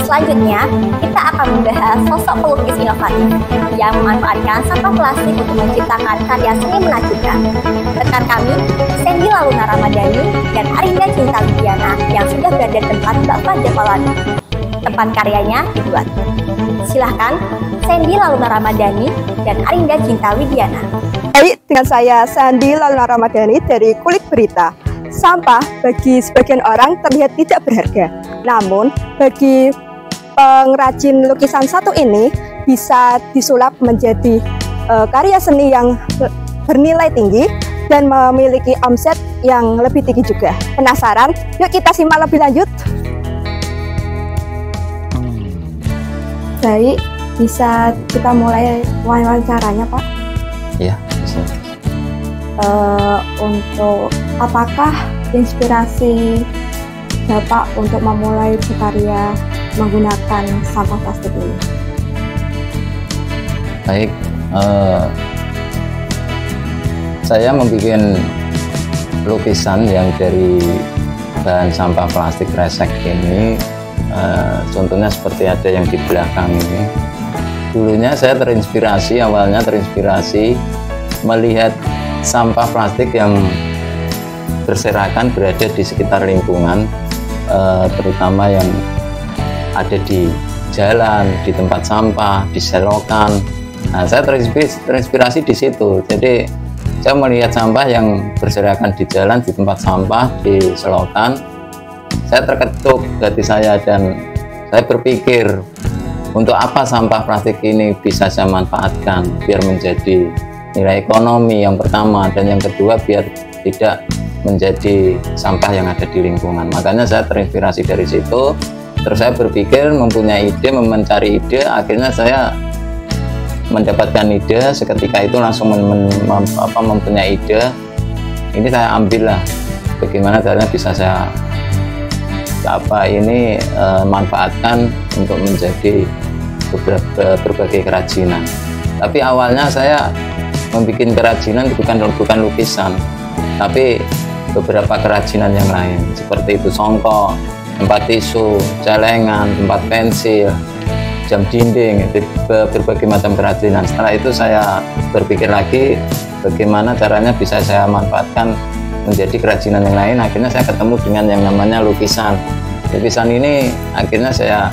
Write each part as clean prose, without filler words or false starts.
Selanjutnya, kita akan membahas sosok pelukis inovatif yang memanfaatkan sampah plastik untuk menciptakan karya seni menakjubkan. Rekan kami, Sandy Laluna Ramadhani dan Arinda Cinta Widiana yang sudah berada di tempat Mbak Fajar Maulana. Tempat karyanya dibuat. Silahkan, Sandy Laluna Ramadhani dan Arinda Cinta Widiana. Baik, dengan saya Sandy Laluna Ramadhani dari Kulik Berita. Sampah bagi sebagian orang terlihat tidak berharga, namun bagi pengrajin lukisan satu ini bisa disulap menjadi karya seni yang bernilai tinggi dan memiliki omset yang lebih tinggi juga. Penasaran? Yuk kita simak lebih lanjut. Baik, bisa kita mulai wawancaranya, Pak? Iya, bisa. Untuk apakah inspirasi Bapak untuk memulai berkarya menggunakan sampah plastik ini? Baik, saya membuat lukisan yang dari bahan sampah plastik resek ini. Contohnya seperti ada yang di belakang ini. Dulunya saya awalnya terinspirasi melihat sampah plastik yang berserakan berada di sekitar lingkungan, terutama yang ada di jalan, di tempat sampah, di selokan. Nah, saya terinspirasi di situ. Jadi saya melihat sampah yang berserakan di jalan, di tempat sampah, di selokan. Saya terketuk hati saya dan saya berpikir, untuk apa sampah plastik ini bisa saya manfaatkan biar menjadi nilai ekonomi yang pertama, dan yang kedua biar tidak menjadi sampah yang ada di lingkungan. Makanya saya terinspirasi dari situ. Terus saya berpikir, mempunyai ide, mencari ide, akhirnya saya mendapatkan ide. Seketika itu langsung mempunyai ide. Ini saya ambil lah, bagaimana caranya bisa saya manfaatkan untuk menjadi berbagai kerajinan. Tapi awalnya saya membuat kerajinan bukan lukisan, tapi beberapa kerajinan yang lain, seperti itu songkok, tempat tisu, celengan, tempat pensil, jam dinding, berbagai macam kerajinan. Setelah itu saya berpikir lagi bagaimana caranya bisa saya manfaatkan menjadi kerajinan yang lain. Akhirnya saya ketemu dengan yang namanya lukisan. Lukisan ini akhirnya saya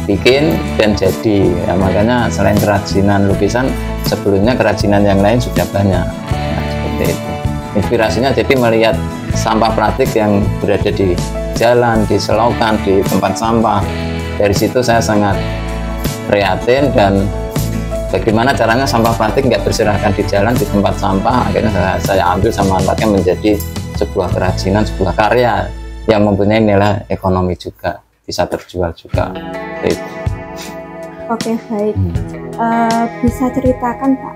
bikin dan jadi. Ya, makanya selain kerajinan lukisan, sebelumnya kerajinan yang lain sudah banyak. Nah, seperti itu. Inspirasinya jadi melihat sampah plastik yang berada di jalan, di selokan, di tempat sampah. Dari situ saya sangat prihatin dan bagaimana caranya sampah plastik nggak berserakan di jalan, di tempat sampah. Akhirnya saya ambil sama manfaatkan menjadi sebuah kerajinan, sebuah karya yang mempunyai nilai ekonomi juga, bisa terjual juga. Oke, baik. Bisa ceritakan Pak,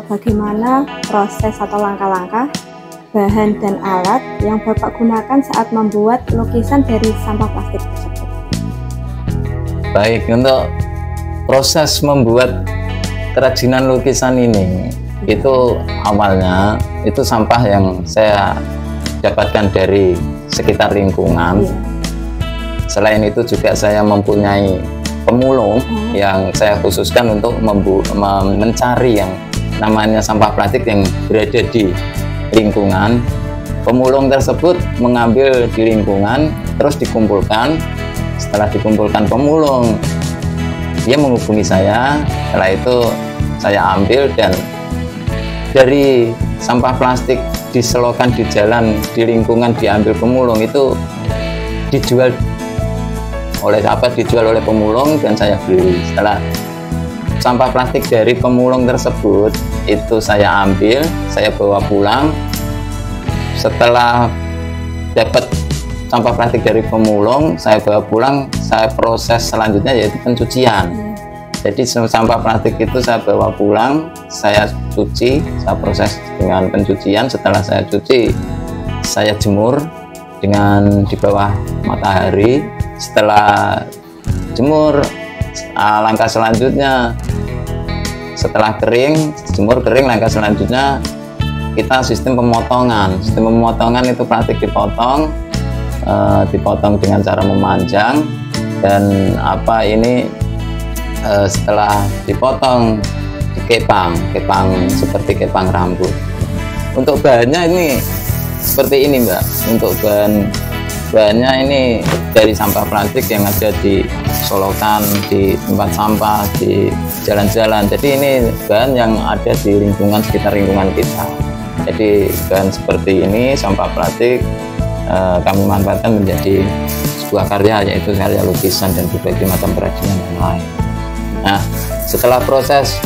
bagaimana proses atau langkah-langkah, bahan dan alat yang Bapak gunakan saat membuat lukisan dari sampah plastik tersebut? Baik, untuk proses membuat kerajinan lukisan ini, itu awalnya itu sampah yang saya dapatkan dari sekitar lingkungan. Selain itu juga saya mempunyai pemulung yang saya khususkan untuk mencari yang namanya sampah plastik yang berada di lingkungan. Pemulung tersebut mengambil di lingkungan, terus dikumpulkan. Setelah dikumpulkan pemulung, dia menghubungi saya. Setelah itu saya ambil, dan dari sampah plastik diselokan di jalan, di lingkungan, diambil pemulung, itu dijual oleh pemulung dan saya beli. Setelah sampah plastik dari pemulung tersebut itu saya ambil, saya bawa pulang. Setelah dapat sampah plastik dari pemulung, saya bawa pulang, saya proses selanjutnya yaitu pencucian. Jadi sampah plastik itu saya bawa pulang, saya cuci, saya proses dengan pencucian. Setelah saya cuci, saya jemur di bawah matahari. Setelah jemur, langkah selanjutnya setelah jemur kering, langkah selanjutnya kita sistem pemotongan. Sistem pemotongan itu plastik dipotong dengan cara memanjang. dan apa ini setelah dipotong dikepang seperti kepang rambut. Untuk bahannya ini seperti ini Mbak, untuk bahannya ini dari sampah plastik yang ada di solokan, di tempat sampah, di jalan-jalan. Jadi ini bahan yang ada di lingkungan, sekitar lingkungan kita. Jadi bahan seperti ini, sampah plastik, kami manfaatkan menjadi sebuah karya, yaitu karya lukisan dan berbagai macam kerajinan yang lain. Nah, setelah proses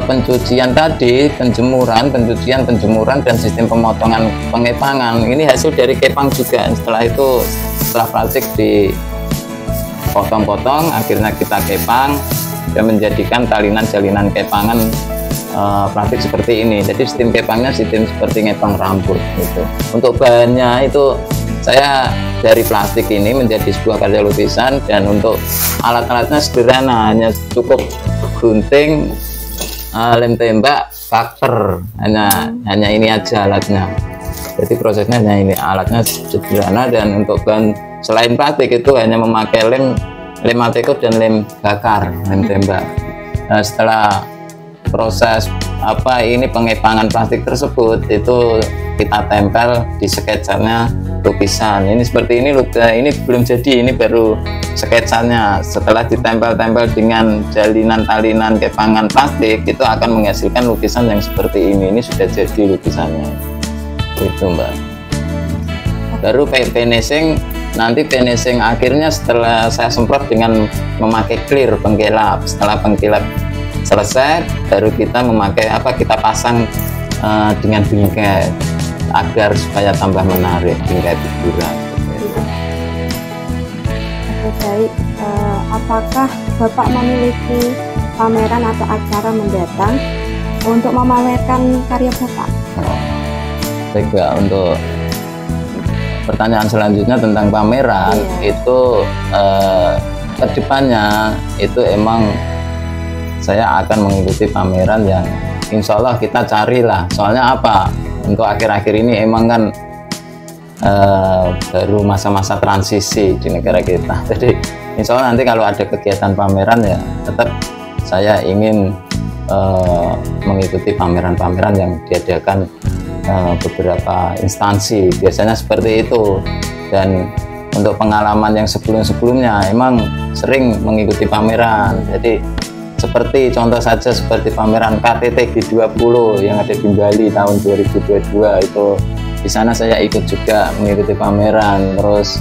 pencucian tadi, penjemuran dan sistem pemotongan pengepangan, ini hasil dari kepang juga. Setelah itu, setelah plastik dipotong-potong, akhirnya kita kepang dan menjadikan talinan jalinan kepangan plastik seperti ini. Jadi sistem kepangnya sistem seperti ngepang rambut gitu. Untuk bahannya itu saya dari plastik ini menjadi sebuah karya lukisan, dan untuk alat-alatnya sederhana, hanya cukup gunting, lem tembak, faktor, hanya ini aja alatnya. Jadi prosesnya hanya ini, alatnya sederhana, dan untuk bahan selain plastik itu hanya memakai lem atekut dan lem bakar, lem tembak. Nah, setelah proses ini pengepangan plastik tersebut, itu kita tempel di sketsanya lukisan. Ini seperti ini belum jadi, ini baru sketsanya. Setelah ditempel-tempel dengan jalinan talinan kepangan plastik, itu akan menghasilkan lukisan yang seperti ini. Ini sudah jadi lukisannya itu Mbak. Baru finishing, nanti finishing akhirnya setelah saya semprot dengan memakai clear, pengkilap. Setelah pengkilap selesai, baru kita memakai kita pasang dengan bingkai agar supaya tambah menarik, bingkai figuran. Oke, baik. Apakah Bapak memiliki pameran atau acara mendatang untuk memamerkan karya Bapak? Baik Mbak, untuk pertanyaan selanjutnya tentang pameran, itu kedepannya itu emang saya akan mengikuti pameran yang insya Allah kita carilah. Soalnya apa? Untuk akhir-akhir ini emang kan baru masa-masa transisi di negara kita. Jadi insya Allah nanti kalau ada kegiatan pameran, ya tetap saya ingin mengikuti pameran-pameran yang diadakan beberapa instansi. Biasanya seperti itu. Dan untuk pengalaman yang sebelum-sebelumnya emang sering mengikuti pameran. Jadi seperti contoh saja seperti pameran KTT G20 yang ada di Bali tahun 2022 itu, di sana saya ikut juga mengikuti pameran. Terus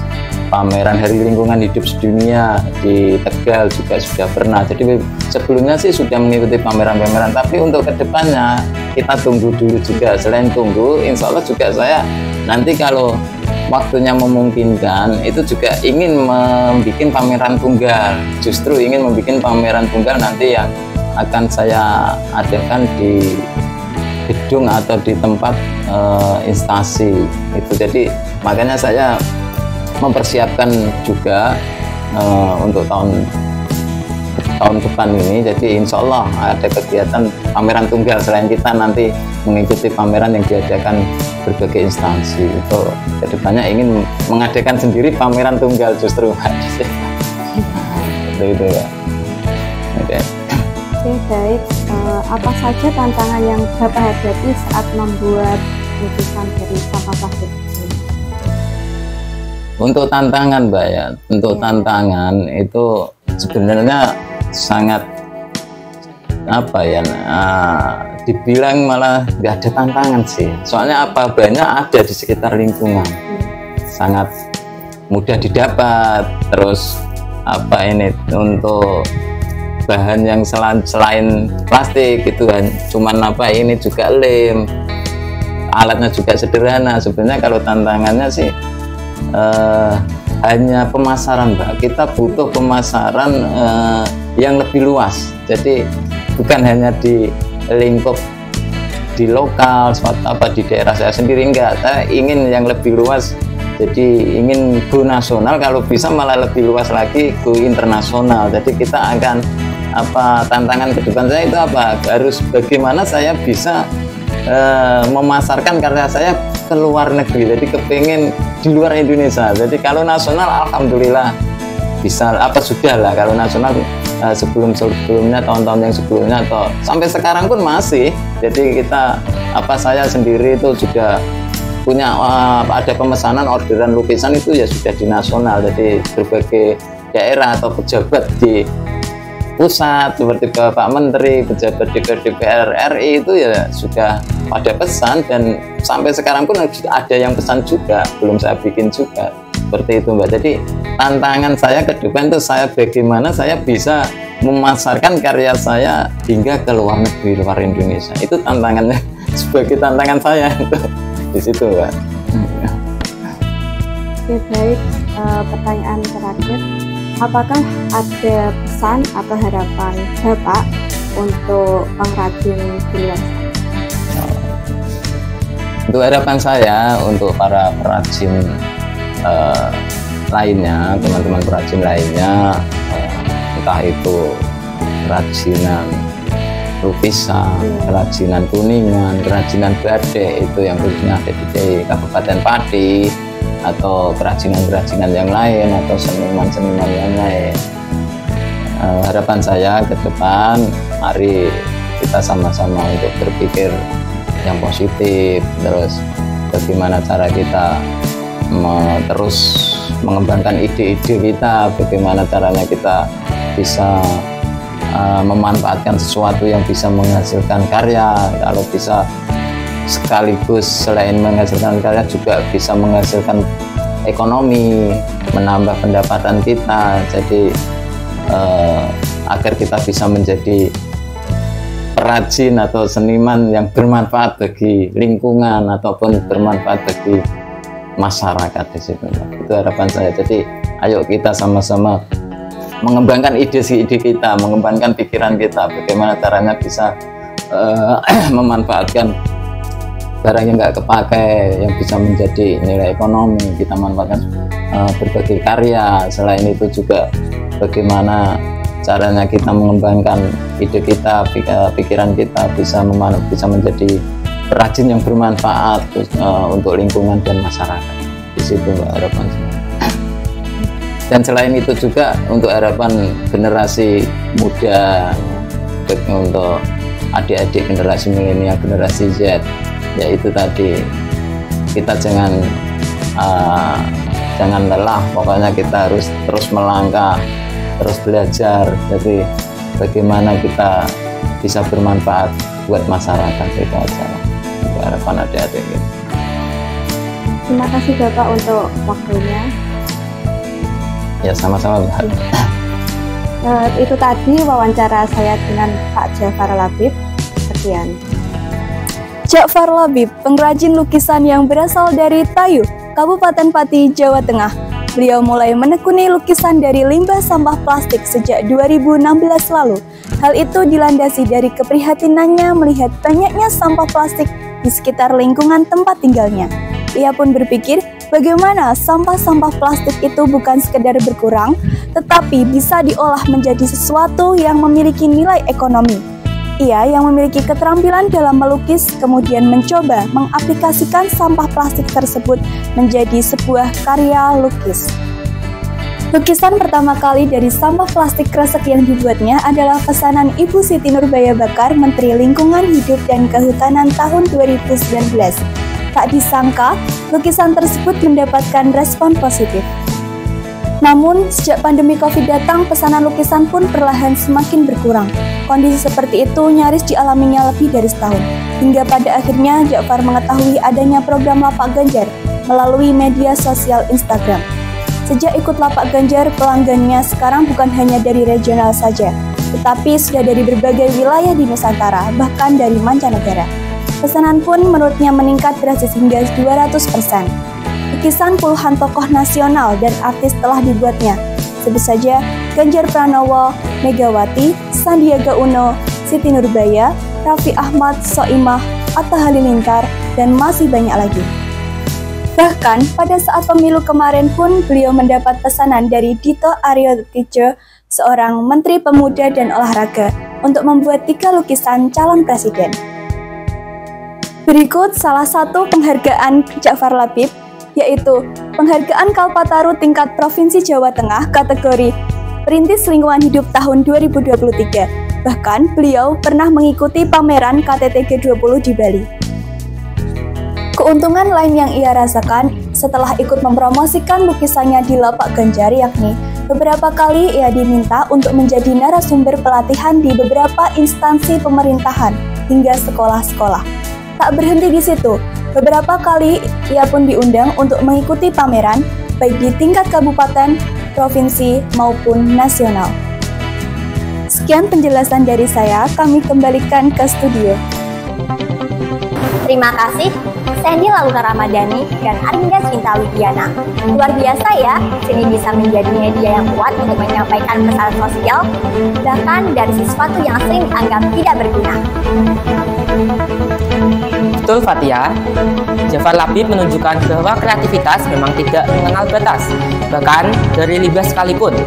pameran Hari Lingkungan Hidup Sedunia di Tegal juga sudah pernah. Jadi sebelumnya sih sudah mengikuti pameran-pameran, tapi untuk kedepannya kita tunggu dulu juga. Selain tunggu, insya Allah juga saya nanti kalau waktunya memungkinkan itu juga ingin membuat pameran tunggal. Justru ingin membuat pameran tunggal nanti yang akan saya adakan di gedung atau di tempat instansi itu. Jadi makanya saya mempersiapkan juga untuk tahun depan ini. Jadi insya Allah ada kegiatan pameran tunggal selain kita nanti mengikuti pameran yang diadakan berbagai instansi. Itu kedepannya ingin mengadakan sendiri pameran tunggal justru. Itu ya. Oke, baik. Apa saja tantangan yang Bapak hadapi saat membuat lukisan dari sampah plastik? Untuk tantangan Mbak ya, untuk tantangan itu sebenarnya sangat dibilang malah nggak ada tantangan sih. Soalnya banyak ada di sekitar lingkungan, sangat mudah didapat. Terus untuk bahan yang selain plastik itu cuman ini juga lem, alatnya juga sederhana. Sebenarnya kalau tantangannya sih hanya pemasaran Mbak. Kita butuh pemasaran yang lebih luas. Jadi bukan hanya di lingkup di lokal di daerah saya sendiri, enggak. Saya ingin yang lebih luas. Jadi ingin go nasional, kalau bisa malah lebih luas lagi go internasional. Jadi kita akan tantangan ke depan saya itu harus bagaimana saya bisa memasarkan karya saya ke luar negeri. Jadi kepingin di luar Indonesia. Jadi kalau nasional alhamdulillah bisa apa sudah lah kalau nasional sebelumnya tahun-tahun yang sebelumnya atau sampai sekarang pun masih. Jadi saya sendiri itu sudah punya ada pemesanan orderan lukisan itu ya sudah di nasional. Jadi berbagai daerah atau pejabat di pusat seperti Bapak Menteri, pejabat DPR RI itu ya sudah pada pesan, dan sampai sekarang pun ada yang pesan juga, belum saya bikin juga seperti itu Mbak. Jadi tantangan saya ke depan itu bagaimana saya bisa memasarkan karya saya hingga ke luar negeri, luar Indonesia. Itu tantangannya sebagai tantangan saya itu di situ Mbak. Oke, baik. Pertanyaan terakhir, apakah ada pesan atau harapan Bapak untuk pengrajin di luar sana? Untuk harapan saya untuk para perajin lainnya, teman-teman perajin lainnya, entah itu kerajinan lukisan, kerajinan kuningan, kerajinan batik itu yang khususnya ada di Kabupaten Pati, atau kerajinan-kerajinan yang lain, atau seniman-seniman yang lain. Harapan saya ke depan, mari kita sama-sama untuk berpikir yang positif, terus bagaimana cara kita terus mengembangkan ide-ide kita, bagaimana caranya kita bisa memanfaatkan sesuatu yang bisa menghasilkan karya, kalau bisa sekaligus selain menghasilkan karya juga bisa menghasilkan ekonomi, menambah pendapatan kita. Jadi agar kita bisa menjadi perajin atau seniman yang bermanfaat bagi lingkungan ataupun bermanfaat bagi masyarakat di situ. Itu harapan saya. Jadi ayo kita sama-sama mengembangkan ide kita, mengembangkan pikiran kita, bagaimana caranya bisa memanfaatkan barang yang nggak kepakai yang bisa menjadi nilai ekonomi, kita manfaatkan berbagai karya. Selain itu juga bagaimana caranya kita mengembangkan ide kita, pikiran kita bisa menjadi perajin yang bermanfaat untuk lingkungan dan masyarakat. Di situ harapan saya. Dan selain itu juga untuk harapan generasi muda, untuk adik-adik generasi milenial, generasi Z, yaitu tadi kita jangan lelah, pokoknya kita harus terus melangkah, terus belajar. Jadi bagaimana kita bisa bermanfaat buat masyarakat, itu aja harapan adik-adik gitu. Terima kasih Bapak untuk waktunya. Ya, sama-sama Mbak. Itu tadi wawancara saya dengan Pak Jafar Labib. Sekian. Jafar Labib, pengrajin lukisan yang berasal dari Tayu, Kabupaten Pati, Jawa Tengah. Beliau mulai menekuni lukisan dari limbah sampah plastik sejak 2016 lalu. Hal itu dilandasi dari keprihatinannya melihat banyaknya sampah plastik di sekitar lingkungan tempat tinggalnya. Ia pun berpikir bagaimana sampah-sampah plastik itu bukan sekedar berkurang, tetapi bisa diolah menjadi sesuatu yang memiliki nilai ekonomi. Ia yang memiliki keterampilan dalam melukis kemudian mencoba mengaplikasikan sampah plastik tersebut menjadi sebuah karya lukis. Lukisan pertama kali dari sampah plastik kresek yang dibuatnya adalah pesanan Ibu Siti Nurbaya Bakar, Menteri Lingkungan Hidup dan Kehutanan tahun 2019. Tak disangka, lukisan tersebut mendapatkan respon positif. Namun, sejak pandemi Covid datang, pesanan lukisan pun perlahan semakin berkurang. Kondisi seperti itu nyaris dialaminya lebih dari setahun. Hingga pada akhirnya, Jafar mengetahui adanya program Lapak Ganjar melalui media sosial Instagram. Sejak ikut Lapak Ganjar, pelanggannya sekarang bukan hanya dari regional saja, tetapi sudah dari berbagai wilayah di Nusantara, bahkan dari mancanegara. Pesanan pun menurutnya meningkat drastis hingga 200%. Lukisan puluhan tokoh nasional dan artis telah dibuatnya, sebut saja Ganjar Pranowo, Megawati, Sandiaga Uno, Siti Nurbaya, Raffi Ahmad, Soimah, Atta Halilintar, dan masih banyak lagi. Bahkan pada saat pemilu kemarin pun beliau mendapat pesanan dari Dito Aryo Tejo, seorang Menteri Pemuda dan Olahraga, untuk membuat 3 lukisan calon presiden. Berikut salah satu penghargaan Jafar Labib yaitu Penghargaan Kalpataru tingkat Provinsi Jawa Tengah kategori Perintis Lingkungan Hidup tahun 2023. Bahkan, beliau pernah mengikuti pameran KTT G20 di Bali. Keuntungan lain yang ia rasakan setelah ikut mempromosikan lukisannya di Lapak Ganjar yakni beberapa kali ia diminta untuk menjadi narasumber pelatihan di beberapa instansi pemerintahan hingga sekolah-sekolah. Tak berhenti di situ, beberapa kali ia pun diundang untuk mengikuti pameran baik di tingkat kabupaten, provinsi, maupun nasional. Sekian penjelasan dari saya, kami kembalikan ke studio. Terima kasih, Sandy Laluna Ramadhani dan Arinda Cinta Widiana. Luar biasa ya, seni bisa menjadi media yang kuat untuk menyampaikan pesan sosial, bahkan dari sesuatu yang sering dianggap tidak berguna. Betul Fatia, Jafar Labib menunjukkan bahwa kreativitas memang tidak mengenal batas, bahkan dari limbah sekalipun.